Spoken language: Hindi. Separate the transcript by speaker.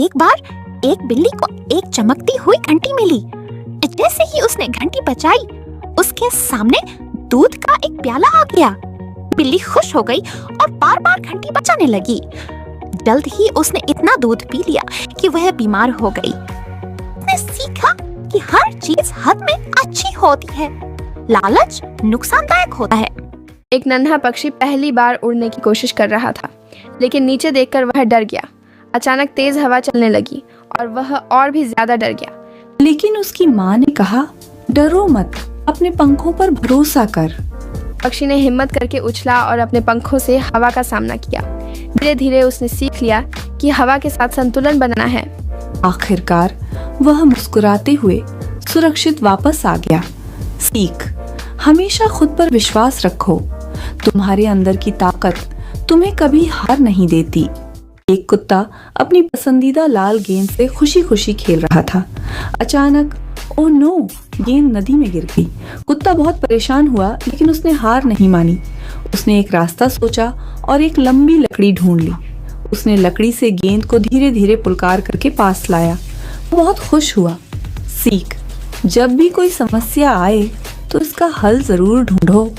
Speaker 1: एक बार एक बिल्ली को एक चमकती हुई घंटी मिली। जैसे ही उसने घंटी बजाई, उसके सामने दूध का एक प्याला आ गया। बिल्ली खुश हो गई और बार बार घंटी बजाने लगी। जल्द ही उसने इतना दूध पी लिया कि वह बीमार हो गई। उसने सीखा कि हर चीज हद में अच्छी होती है, लालच नुकसानदायक होता है।
Speaker 2: एक नन्हा पक्षी पहली बार उड़ने की कोशिश कर रहा था, लेकिन नीचे देखकर वह डर गया। अचानक तेज हवा चलने लगी और वह और भी ज्यादा डर गया।
Speaker 3: लेकिन उसकी माँ ने कहा, डरो मत, अपने पंखों पर भरोसा कर।
Speaker 2: पक्षी ने हिम्मत करके उछला और अपने पंखों से हवा का सामना किया। धीरे धीरे उसने सीख लिया कि हवा के साथ संतुलन बनाना है।
Speaker 3: आखिरकार वह मुस्कुराते हुए सुरक्षित वापस आ गया। सीख, हमेशा खुद पर विश्वास रखो। तुम्हारे अंदर की ताकत तुम्हें कभी हार नहीं देती। एक कुत्ता अपनी पसंदीदा लाल गेंद से खुशी खुशी खेल रहा था। अचानक ओह नो, गेंद नदी में गिर गई। कुत्ता बहुत परेशान हुआ, लेकिन उसने हार नहीं मानी। उसने एक रास्ता सोचा और एक लंबी लकड़ी ढूंढ ली। उसने लकड़ी से गेंद को धीरे धीरे पुलकार करके पास लाया। वो बहुत खुश हुआ। सीख, जब भी कोई समस्या आए तो इसका हल जरूर ढूंढो।